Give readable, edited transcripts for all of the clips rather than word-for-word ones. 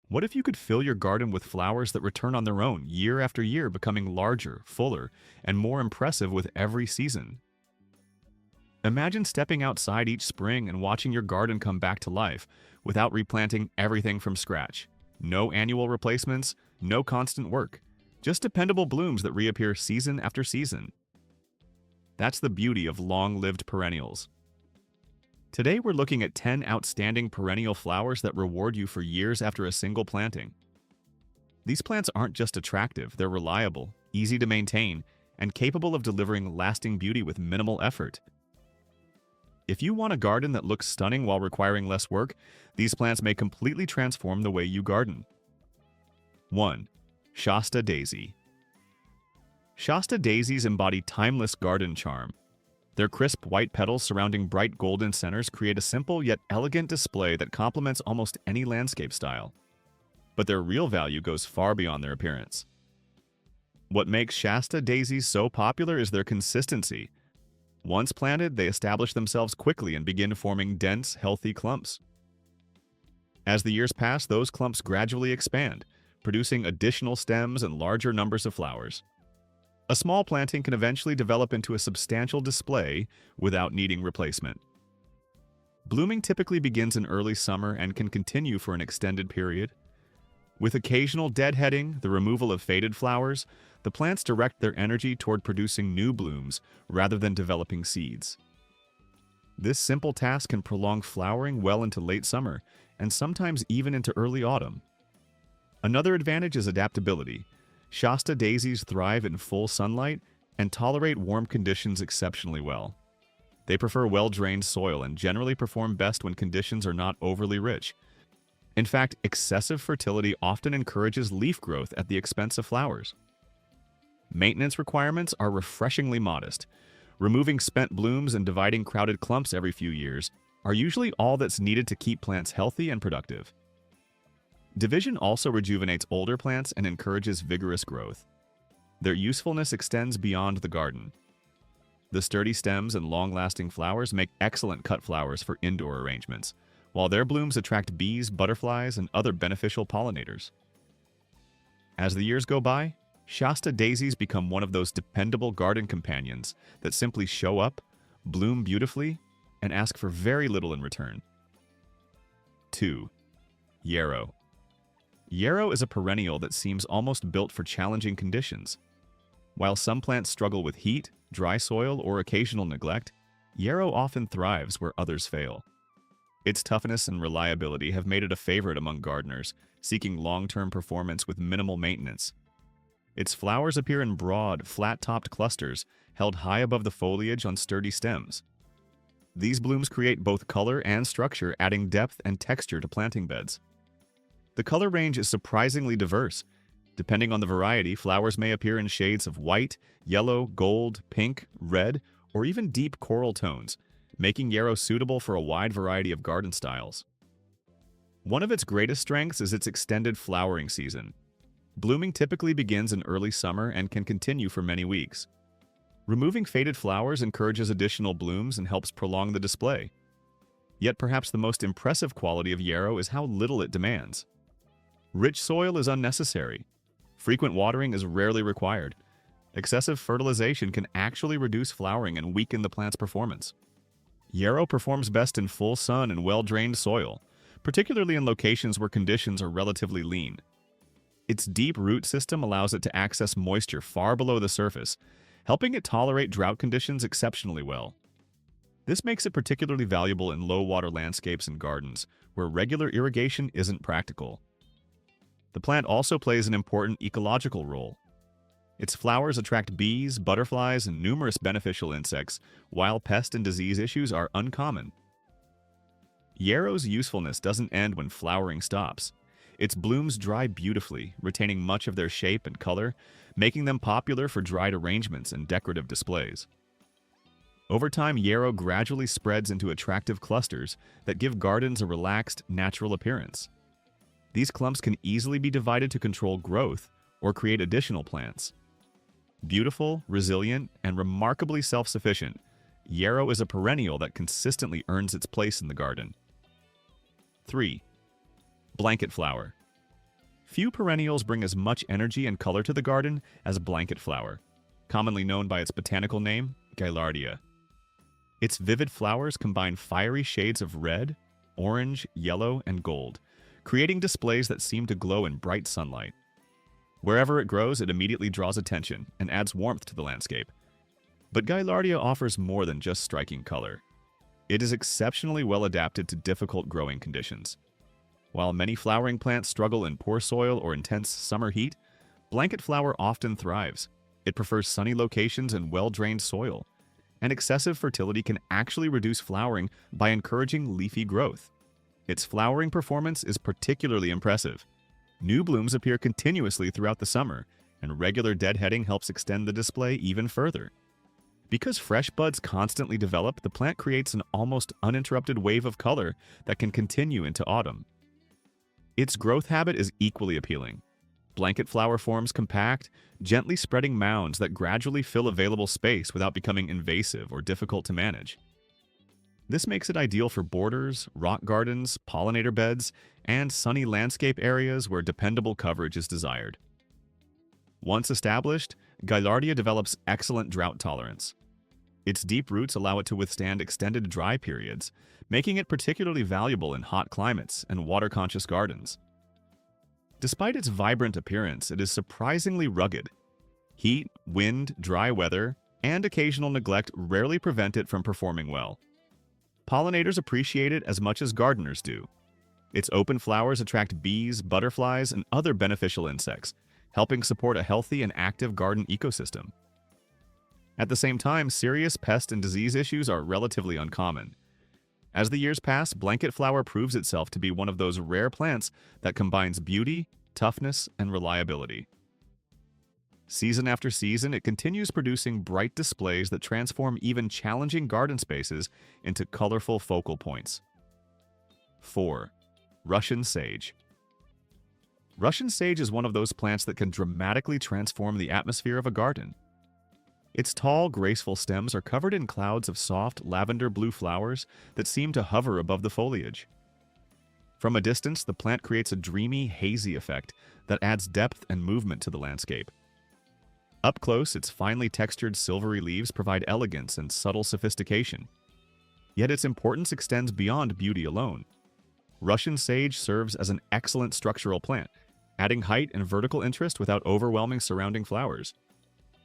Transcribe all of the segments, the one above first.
What if you could fill your garden with flowers that return on their own year after year, becoming larger, fuller, and more impressive with every season? Imagine stepping outside each spring and watching your garden come back to life without replanting everything from scratch. No annual replacements, no constant work, just dependable blooms that reappear season after season. That's the beauty of long-lived perennials. Today we're looking at 10 outstanding perennial flowers that reward you for years after a single planting. These plants aren't just attractive, they're reliable, easy to maintain, and capable of delivering lasting beauty with minimal effort. If you want a garden that looks stunning while requiring less work, these plants may completely transform the way you garden. 1. Shasta Daisy. Shasta daisies embody timeless garden charm. Their crisp white petals surrounding bright golden centers create a simple yet elegant display that complements almost any landscape style. But their real value goes far beyond their appearance. What makes Shasta daisies so popular is their consistency. Once planted, they establish themselves quickly and begin forming dense, healthy clumps. As the years pass, those clumps gradually expand, producing additional stems and larger numbers of flowers. A small planting can eventually develop into a substantial display without needing replacement. Blooming typically begins in early summer and can continue for an extended period. With occasional deadheading, the removal of faded flowers, the plants direct their energy toward producing new blooms rather than developing seeds. This simple task can prolong flowering well into late summer and sometimes even into early autumn. Another advantage is adaptability. Shasta daisies thrive in full sunlight and tolerate warm conditions exceptionally well. They prefer well-drained soil and generally perform best when conditions are not overly rich. In fact, excessive fertility often encourages leaf growth at the expense of flowers. Maintenance requirements are refreshingly modest. Removing spent blooms and dividing crowded clumps every few years are usually all that's needed to keep plants healthy and productive. Division also rejuvenates older plants and encourages vigorous growth. Their usefulness extends beyond the garden. The sturdy stems and long-lasting flowers make excellent cut flowers for indoor arrangements, while their blooms attract bees, butterflies, and other beneficial pollinators. As the years go by, Shasta daisies become one of those dependable garden companions that simply show up, bloom beautifully, and ask for very little in return. 2. Yarrow. Yarrow is a perennial that seems almost built for challenging conditions. While some plants struggle with heat, dry soil, or occasional neglect, yarrow often thrives where others fail. Its toughness and reliability have made it a favorite among gardeners, seeking long-term performance with minimal maintenance. Its flowers appear in broad, flat-topped clusters, held high above the foliage on sturdy stems. These blooms create both color and structure, adding depth and texture to planting beds. The color range is surprisingly diverse. Depending on the variety, flowers may appear in shades of white, yellow, gold, pink, red, or even deep coral tones, making yarrow suitable for a wide variety of garden styles. One of its greatest strengths is its extended flowering season. Blooming typically begins in early summer and can continue for many weeks. Removing faded flowers encourages additional blooms and helps prolong the display. Yet perhaps the most impressive quality of yarrow is how little it demands. Rich soil is unnecessary. Frequent watering is rarely required. Excessive fertilization can actually reduce flowering and weaken the plant's performance. Yarrow performs best in full sun and well-drained soil, particularly in locations where conditions are relatively lean. Its deep root system allows it to access moisture far below the surface, helping it tolerate drought conditions exceptionally well. This makes it particularly valuable in low-water landscapes and gardens, where regular irrigation isn't practical. The plant also plays an important ecological role. Its flowers attract bees, butterflies, and numerous beneficial insects, while pest and disease issues are uncommon. Yarrow's usefulness doesn't end when flowering stops. Its blooms dry beautifully, retaining much of their shape and color, making them popular for dried arrangements and decorative displays. Over time, yarrow gradually spreads into attractive clusters that give gardens a relaxed, natural appearance. These clumps can easily be divided to control growth or create additional plants. Beautiful, resilient, and remarkably self-sufficient, yarrow is a perennial that consistently earns its place in the garden. 3. Blanket flower. Few perennials bring as much energy and color to the garden as blanket flower, commonly known by its botanical name, Gaillardia. Its vivid flowers combine fiery shades of red, orange, yellow, and gold, creating displays that seem to glow in bright sunlight. Wherever it grows, it immediately draws attention and adds warmth to the landscape. But Gaillardia offers more than just striking color. It is exceptionally well adapted to difficult growing conditions. While many flowering plants struggle in poor soil or intense summer heat, blanket flower often thrives. It prefers sunny locations and well-drained soil, and excessive fertility can actually reduce flowering by encouraging leafy growth. Its flowering performance is particularly impressive. New blooms appear continuously throughout the summer, and regular deadheading helps extend the display even further. Because fresh buds constantly develop, the plant creates an almost uninterrupted wave of color that can continue into autumn. Its growth habit is equally appealing. Blanket flower forms compact, gently spreading mounds that gradually fill available space without becoming invasive or difficult to manage. This makes it ideal for borders, rock gardens, pollinator beds, and sunny landscape areas where dependable coverage is desired. Once established, Gaillardia develops excellent drought tolerance. Its deep roots allow it to withstand extended dry periods, making it particularly valuable in hot climates and water-conscious gardens. Despite its vibrant appearance, it is surprisingly rugged. Heat, wind, dry weather, and occasional neglect rarely prevent it from performing well. Pollinators appreciate it as much as gardeners do. Its open flowers attract bees, butterflies, and other beneficial insects, helping support a healthy and active garden ecosystem. At the same time, serious pest and disease issues are relatively uncommon. As the years pass, blanket flower proves itself to be one of those rare plants that combines beauty, toughness, and reliability. Season after season, it continues producing bright displays that transform even challenging garden spaces into colorful focal points. 4. Russian Sage. Russian sage is one of those plants that can dramatically transform the atmosphere of a garden. Its tall, graceful stems are covered in clouds of soft, lavender-blue flowers that seem to hover above the foliage. From a distance, the plant creates a dreamy, hazy effect that adds depth and movement to the landscape. Up close, its finely textured silvery leaves provide elegance and subtle sophistication. Yet its importance extends beyond beauty alone. Russian sage serves as an excellent structural plant, adding height and vertical interest without overwhelming surrounding flowers.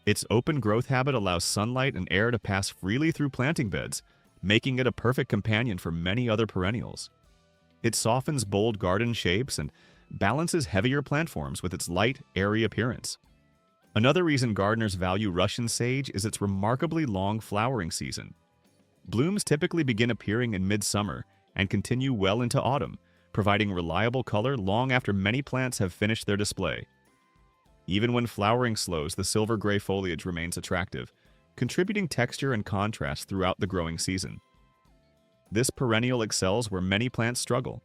Its open growth habit allows sunlight and air to pass freely through planting beds, making it a perfect companion for many other perennials. It softens bold garden shapes and balances heavier plant forms with its light, airy appearance. Another reason gardeners value Russian sage is its remarkably long flowering season. Blooms typically begin appearing in midsummer and continue well into autumn, providing reliable color long after many plants have finished their display. Even when flowering slows, the silver-gray foliage remains attractive, contributing texture and contrast throughout the growing season. This perennial excels where many plants struggle.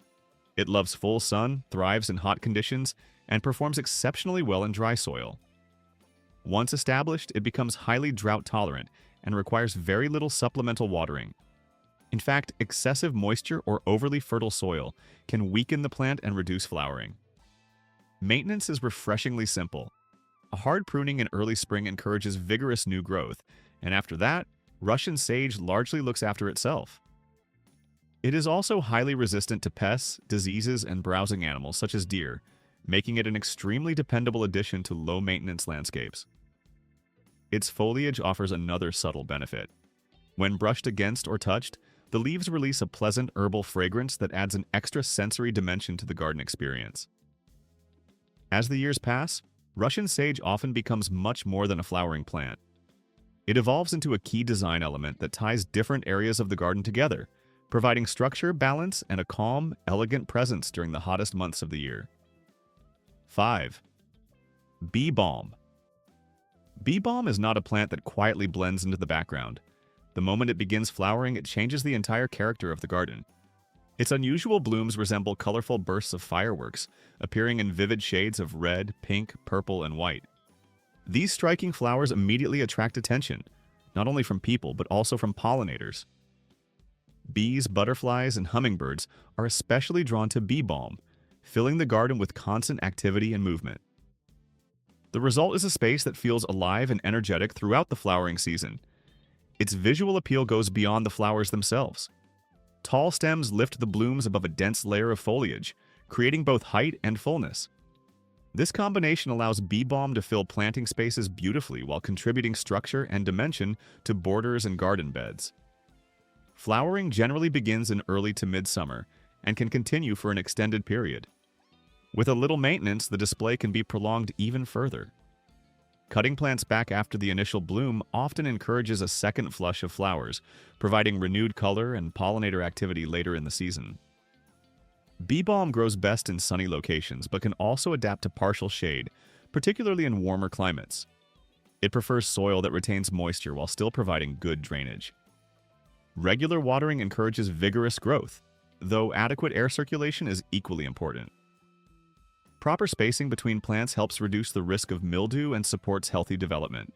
It loves full sun, thrives in hot conditions, and performs exceptionally well in dry soil. Once established, it becomes highly drought-tolerant and requires very little supplemental watering. In fact, excessive moisture or overly fertile soil can weaken the plant and reduce flowering. Maintenance is refreshingly simple. A hard pruning in early spring encourages vigorous new growth, and after that, Russian sage largely looks after itself. It is also highly resistant to pests, diseases, and browsing animals such as deer, making it an extremely dependable addition to low-maintenance landscapes. Its foliage offers another subtle benefit. When brushed against or touched, the leaves release a pleasant herbal fragrance that adds an extra sensory dimension to the garden experience. As the years pass, Russian sage often becomes much more than a flowering plant. It evolves into a key design element that ties different areas of the garden together, providing structure, balance, and a calm, elegant presence during the hottest months of the year. 5. Bee balm. Bee balm is not a plant that quietly blends into the background. The moment it begins flowering, it changes the entire character of the garden. Its unusual blooms resemble colorful bursts of fireworks, appearing in vivid shades of red, pink, purple, and white. These striking flowers immediately attract attention, not only from people but also from pollinators. Bees, butterflies, and hummingbirds are especially drawn to bee balm, filling the garden with constant activity and movement. The result is a space that feels alive and energetic throughout the flowering season. Its visual appeal goes beyond the flowers themselves. Tall stems lift the blooms above a dense layer of foliage, creating both height and fullness. This combination allows bee balm to fill planting spaces beautifully while contributing structure and dimension to borders and garden beds. Flowering generally begins in early to midsummer and can continue for an extended period. With a little maintenance, the display can be prolonged even further. Cutting plants back after the initial bloom often encourages a second flush of flowers, providing renewed color and pollinator activity later in the season. Bee balm grows best in sunny locations but can also adapt to partial shade, particularly in warmer climates. It prefers soil that retains moisture while still providing good drainage. Regular watering encourages vigorous growth, though adequate air circulation is equally important. Proper spacing between plants helps reduce the risk of mildew and supports healthy development.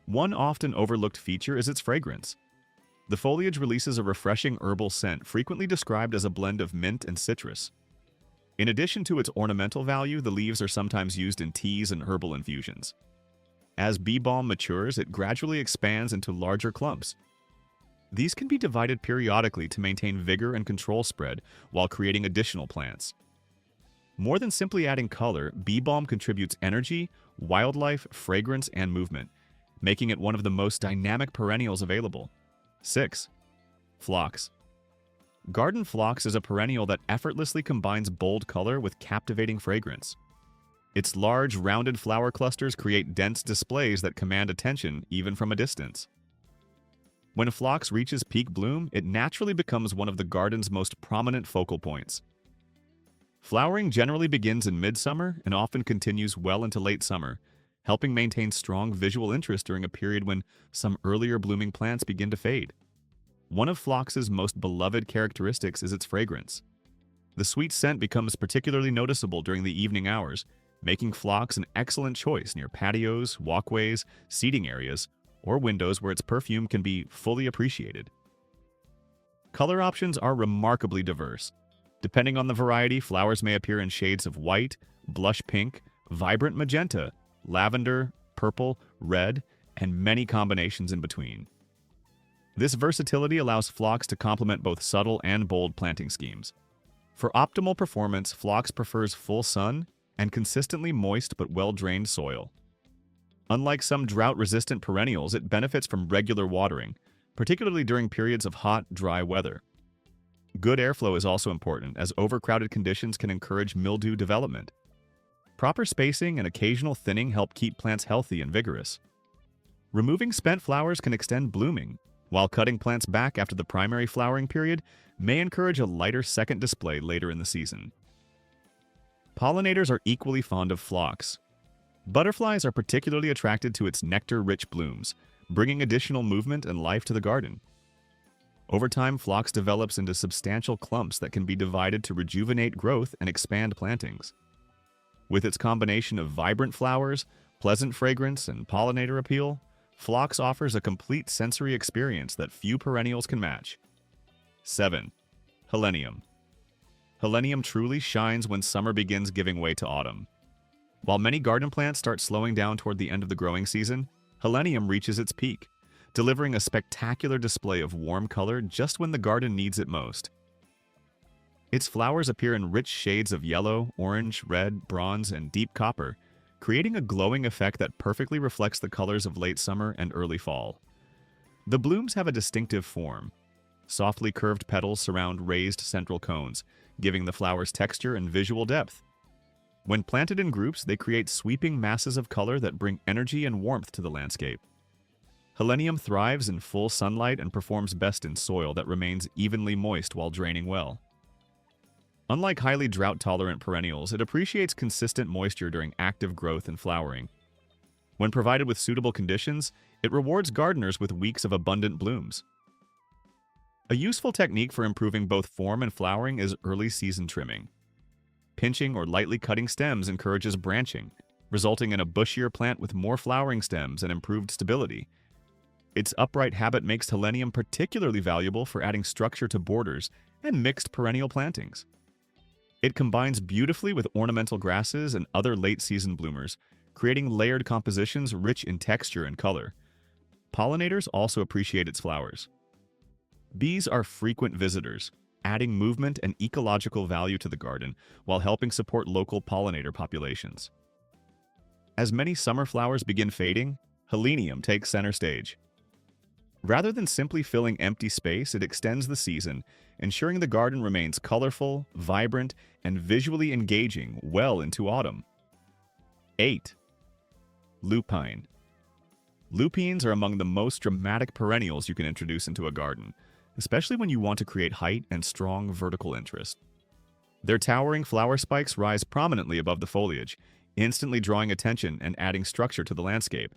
One often overlooked feature is its fragrance. The foliage releases a refreshing herbal scent frequently described as a blend of mint and citrus. In addition to its ornamental value, the leaves are sometimes used in teas and herbal infusions. As bee balm matures, it gradually expands into larger clumps. These can be divided periodically to maintain vigor and control spread while creating additional plants. More than simply adding color, bee balm contributes energy, wildlife, fragrance, and movement, making it one of the most dynamic perennials available. 6. Phlox. Garden phlox is a perennial that effortlessly combines bold color with captivating fragrance. Its large, rounded flower clusters create dense displays that command attention even from a distance. When phlox reaches peak bloom, it naturally becomes one of the garden's most prominent focal points. Flowering generally begins in midsummer and often continues well into late summer, helping maintain strong visual interest during a period when some earlier blooming plants begin to fade. One of phlox's most beloved characteristics is its fragrance. The sweet scent becomes particularly noticeable during the evening hours, making phlox an excellent choice near patios, walkways, seating areas, or windows where its perfume can be fully appreciated. Color options are remarkably diverse. Depending on the variety, flowers may appear in shades of white, blush pink, vibrant magenta, lavender, purple, red, and many combinations in between. This versatility allows phlox to complement both subtle and bold planting schemes. For optimal performance, phlox prefers full sun and consistently moist but well-drained soil. Unlike some drought-resistant perennials, it benefits from regular watering, particularly during periods of hot, dry weather. Good airflow is also important, as overcrowded conditions can encourage mildew development. Proper spacing and occasional thinning help keep plants healthy and vigorous. Removing spent flowers can extend blooming, while cutting plants back after the primary flowering period may encourage a lighter second display later in the season. Pollinators are equally fond of phlox. Butterflies are particularly attracted to its nectar-rich blooms, bringing additional movement and life to the garden. Over time, phlox develops into substantial clumps that can be divided to rejuvenate growth and expand plantings. With its combination of vibrant flowers, pleasant fragrance, and pollinator appeal, phlox offers a complete sensory experience that few perennials can match. 7. Helenium. Helenium truly shines when summer begins giving way to autumn. While many garden plants start slowing down toward the end of the growing season, helenium reaches its peak, delivering a spectacular display of warm color just when the garden needs it most. Its flowers appear in rich shades of yellow, orange, red, bronze, and deep copper, creating a glowing effect that perfectly reflects the colors of late summer and early fall. The blooms have a distinctive form. Softly curved petals surround raised central cones, giving the flowers texture and visual depth. When planted in groups, they create sweeping masses of color that bring energy and warmth to the landscape. Helenium thrives in full sunlight and performs best in soil that remains evenly moist while draining well. Unlike highly drought-tolerant perennials, it appreciates consistent moisture during active growth and flowering. When provided with suitable conditions, it rewards gardeners with weeks of abundant blooms. A useful technique for improving both form and flowering is early season trimming. Pinching or lightly cutting stems encourages branching, resulting in a bushier plant with more flowering stems and improved stability. Its upright habit makes helenium particularly valuable for adding structure to borders and mixed perennial plantings. It combines beautifully with ornamental grasses and other late-season bloomers, creating layered compositions rich in texture and color. Pollinators also appreciate its flowers. Bees are frequent visitors, adding movement and ecological value to the garden while helping support local pollinator populations. As many summer flowers begin fading, Helenium takes center stage. Rather than simply filling empty space, it extends the season, ensuring the garden remains colorful, vibrant, and visually engaging well into autumn. 8. Lupine. Lupines are among the most dramatic perennials you can introduce into a garden, especially when you want to create height and strong vertical interest. Their towering flower spikes rise prominently above the foliage, instantly drawing attention and adding structure to the landscape.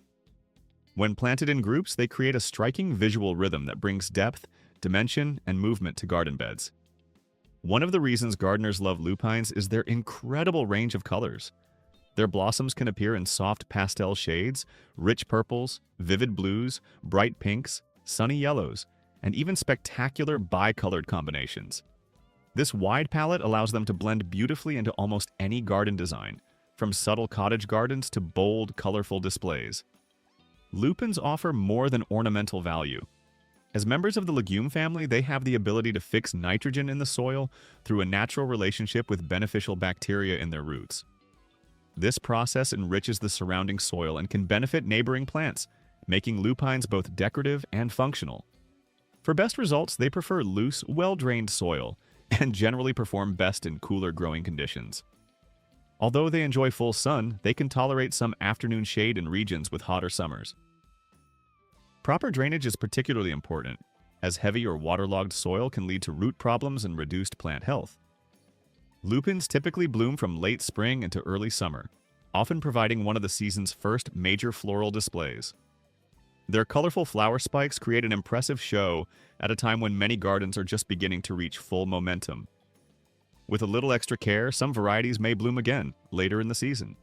When planted in groups, they create a striking visual rhythm that brings depth, dimension, and movement to garden beds. One of the reasons gardeners love lupines is their incredible range of colors. Their blossoms can appear in soft pastel shades, rich purples, vivid blues, bright pinks, sunny yellows, and even spectacular bicolored combinations. This wide palette allows them to blend beautifully into almost any garden design, from subtle cottage gardens to bold, colorful displays. Lupins offer more than ornamental value. As members of the legume family, they have the ability to fix nitrogen in the soil through a natural relationship with beneficial bacteria in their roots. This process enriches the surrounding soil and can benefit neighboring plants, making lupines both decorative and functional. For best results, they prefer loose, well-drained soil and generally perform best in cooler growing conditions. Although they enjoy full sun, they can tolerate some afternoon shade in regions with hotter summers. Proper drainage is particularly important, as heavy or waterlogged soil can lead to root problems and reduced plant health. Lupins typically bloom from late spring into early summer, often providing one of the season's first major floral displays. Their colorful flower spikes create an impressive show at a time when many gardens are just beginning to reach full momentum. With a little extra care, some varieties may bloom again later in the season.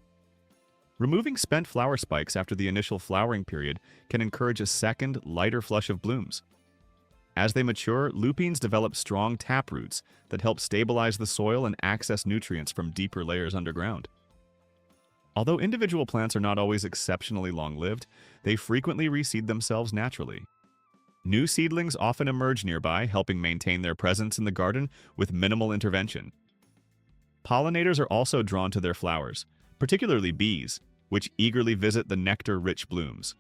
Removing spent flower spikes after the initial flowering period can encourage a second, lighter flush of blooms. As they mature, lupines develop strong taproots that help stabilize the soil and access nutrients from deeper layers underground. Although individual plants are not always exceptionally long-lived, they frequently reseed themselves naturally. New seedlings often emerge nearby, helping maintain their presence in the garden with minimal intervention. Pollinators are also drawn to their flowers, particularly bees, which eagerly visit the nectar-rich blooms.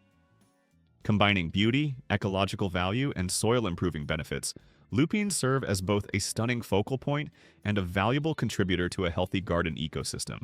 Combining beauty, ecological value, and soil-improving benefits, lupines serve as both a stunning focal point and a valuable contributor to a healthy garden ecosystem.